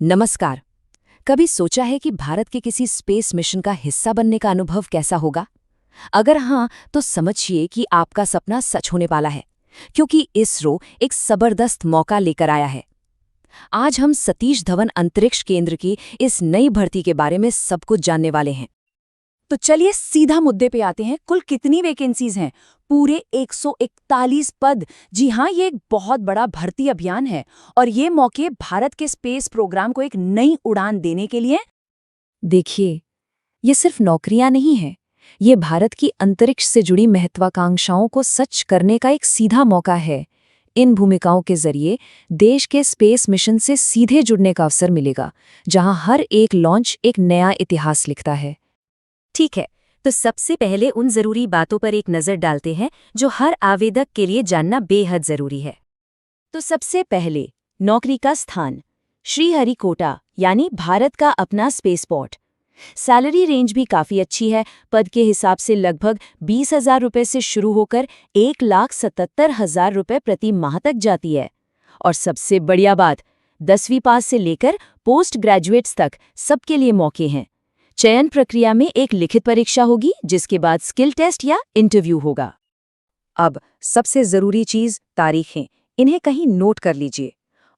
नमस्कार। कभी सोचा है कि भारत के किसी स्पेस मिशन का हिस्सा बनने का अनुभव कैसा होगा? अगर हाँ, तो समझिए कि आपका सपना सच होने वाला है, क्योंकि इसरो एक जबरदस्त मौका लेकर आया है। आज हम सतीश धवन अंतरिक्ष केंद्र की इस नई भर्ती के बारे में सब कुछ जानने वाले हैं। तो चलिए सीधा मुद्दे पे आते हैं। कुल कितनी वैकेंसीज हैं? पूरे 141 पद। जी हाँ, ये एक बहुत बड़ा भर्ती अभियान है और ये मौके भारत के स्पेस प्रोग्राम को एक नई उड़ान देने के लिए। देखिए, ये सिर्फ नौकरियां नहीं हैं, ये भारत की अंतरिक्ष से जुड़ी महत्वाकांक्षाओं को सच करने का एक सीधा मौका है। इन भूमिकाओं के जरिए देश के स्पेस मिशन से सीधे जुड़ने का अवसर मिलेगा, जहां हर एक लॉन्च एक नया इतिहास लिखता है। ठीक है, तो सबसे पहले उन जरूरी बातों पर एक नजर डालते हैं जो हर आवेदक के लिए जानना बेहद जरूरी है। तो सबसे पहले नौकरी का स्थान, श्रीहरिकोटा यानी भारत का अपना स्पेसपोर्ट। सैलरी रेंज भी काफ़ी अच्छी है। पद के हिसाब से लगभग 20,000 रुपये से शुरू होकर 1,77,000 रुपये प्रति माह तक जाती है। और सबसे बढ़िया बात, 10वीं पास से लेकर पोस्ट ग्रेजुएट्स तक सबके लिए मौके हैं। चयन प्रक्रिया में एक लिखित परीक्षा होगी, जिसके बाद स्किल टेस्ट या इंटरव्यू होगा। अब सबसे जरूरी चीज, तारीखें। इन्हें कहीं नोट कर लीजिए।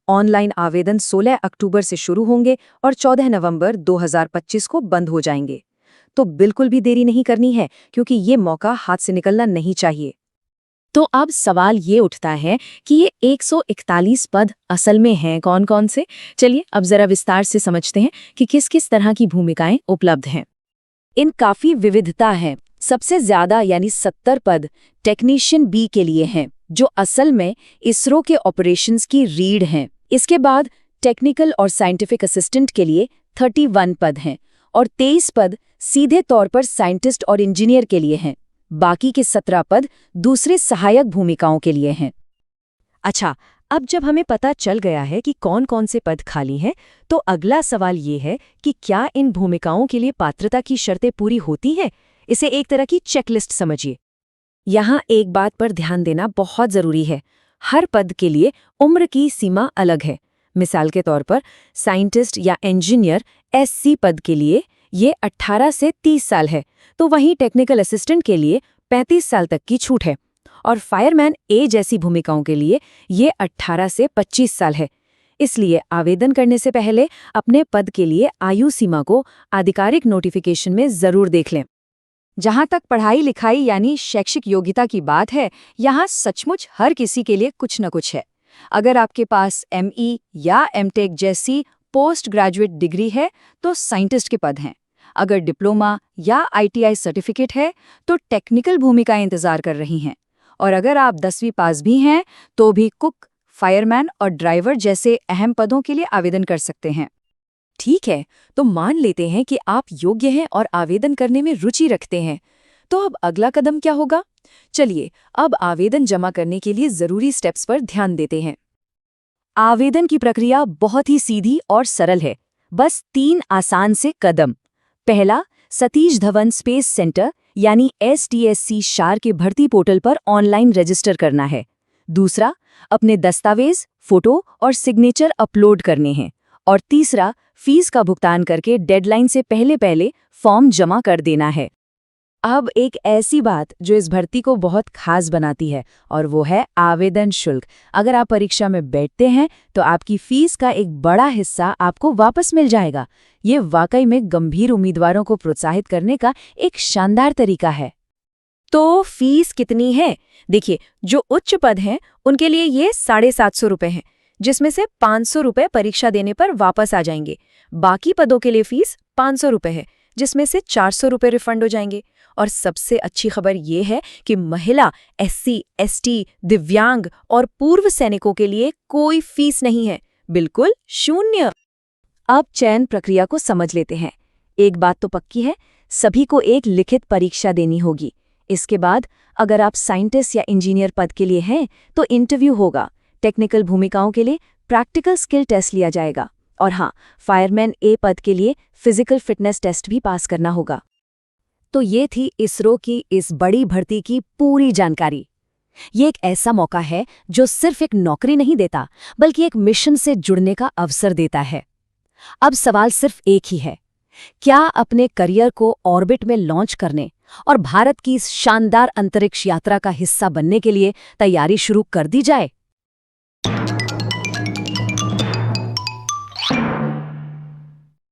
ऑनलाइन आवेदन 16 अक्टूबर से शुरू होंगे और 14 नवंबर 2025 को बंद हो जाएंगे। तो बिल्कुल भी देरी नहीं करनी है, क्योंकि ये मौका हाथ से निकलना नहीं चाहिए। तो अब सवाल ये उठता है कि ये 141 पद असल में हैं कौन कौन से? चलिए अब जरा विस्तार से समझते हैं कि किस किस तरह की भूमिकाएं उपलब्ध हैं। इन काफी विविधता है। सबसे ज्यादा यानी 70 पद टेक्नीशियन बी के लिए हैं, जो असल में इसरो के ऑपरेशंस की रीढ़ हैं। इसके बाद टेक्निकल और साइंटिफिक असिस्टेंट के लिए 31 पद हैं और 23 पद सीधे तौर पर साइंटिस्ट और इंजीनियर के लिए हैं। बाकी के 17 पद दूसरे सहायक भूमिकाओं के लिए हैं। अच्छा, अब जब हमें पता चल गया है कि कौन कौन से पद खाली हैं, तो अगला सवाल ये है कि क्या इन भूमिकाओं के लिए पात्रता की शर्तें पूरी होती हैं? इसे एक तरह की चेकलिस्ट समझिए। यहाँ एक बात पर ध्यान देना बहुत जरूरी है। हर पद के लिए उम्र की सीमा अलग है। मिसाल के तौर पर साइंटिस्ट या इंजीनियर SC पद के लिए ये 18 से 30 साल है, तो वहीं टेक्निकल असिस्टेंट के लिए 35 साल तक की छूट है। और फायरमैन A जैसी भूमिकाओं के लिए ये 18 से 25 साल है। इसलिए आवेदन करने से पहले अपने पद के लिए आयु सीमा को आधिकारिक नोटिफिकेशन में जरूर देख लें। जहां तक पढ़ाई लिखाई यानी शैक्षिक योग्यता की बात है, यहाँ सचमुच हर किसी के लिए कुछ न कुछ है। अगर आपके पास ME या MTech जैसी पोस्ट ग्रेजुएट डिग्री है तो साइंटिस्ट के पद हैं। अगर डिप्लोमा या ITI सर्टिफिकेट है तो टेक्निकल भूमिकाएं इंतजार कर रही हैं। और अगर आप 10वीं पास भी हैं तो भी कुक, फायरमैन और ड्राइवर जैसे अहम पदों के लिए आवेदन कर सकते हैं। ठीक है, तो मान लेते हैं कि आप योग्य हैं और आवेदन करने में रुचि रखते हैं। तो अब अगला कदम क्या होगा? चलिए अब आवेदन जमा करने के लिए जरूरी स्टेप्स पर ध्यान देते हैं। आवेदन की प्रक्रिया बहुत ही सीधी और सरल है। बस 3 आसान से कदम। पहला, सतीश धवन स्पेस सेंटर यानी STSC शार के भर्ती पोर्टल पर ऑनलाइन रजिस्टर करना है। दूसरा, अपने दस्तावेज, फोटो और सिग्नेचर अपलोड करने हैं। और तीसरा, फीस का भुगतान करके डेडलाइन से पहले पहले फॉर्म जमा कर देना है। अब एक ऐसी बात जो इस भर्ती को बहुत खास बनाती है, और वो है आवेदन शुल्क। अगर आप परीक्षा में बैठते हैं तो आपकी फीस का एक बड़ा हिस्सा आपको वापस मिल जाएगा। ये वाकई में गंभीर उम्मीदवारों को प्रोत्साहित करने का एक शानदार तरीका है। तो फीस कितनी है? देखिए, जो उच्च पद हैं उनके लिए ये 750 रुपये हैं, जिसमें से 500 रुपये परीक्षा देने पर वापस आ जाएंगे। बाकी पदों के लिए फीस 500 रुपये है, जिसमें से 400 रुपये रिफंड हो जाएंगे। और सबसे अच्छी खबर ये है कि महिला, SC, ST, दिव्यांग और पूर्व सैनिकों के लिए कोई फीस नहीं है, बिल्कुल शून्य। अब चयन प्रक्रिया को समझ लेते हैं। एक बात तो पक्की है, सभी को एक लिखित परीक्षा देनी होगी। इसके बाद अगर आप साइंटिस्ट या इंजीनियर पद के लिए हैं तो इंटरव्यू होगा। टेक्निकल भूमिकाओं के लिए प्रैक्टिकल स्किल टेस्ट लिया जाएगा। और हाँ, फायरमैन A पद के लिए फिजिकल फिटनेस टेस्ट भी पास करना होगा। तो ये थी इसरो की इस बड़ी भर्ती की पूरी जानकारी। ये एक ऐसा मौका है जो सिर्फ एक नौकरी नहीं देता, बल्कि एक मिशन से जुड़ने का अवसर देता है। अब सवाल सिर्फ एक ही है, क्या अपने करियर को ऑर्बिट में लॉन्च करने और भारत की इस शानदार अंतरिक्ष यात्रा का हिस्सा बनने के लिए तैयारी शुरू कर दी जाए?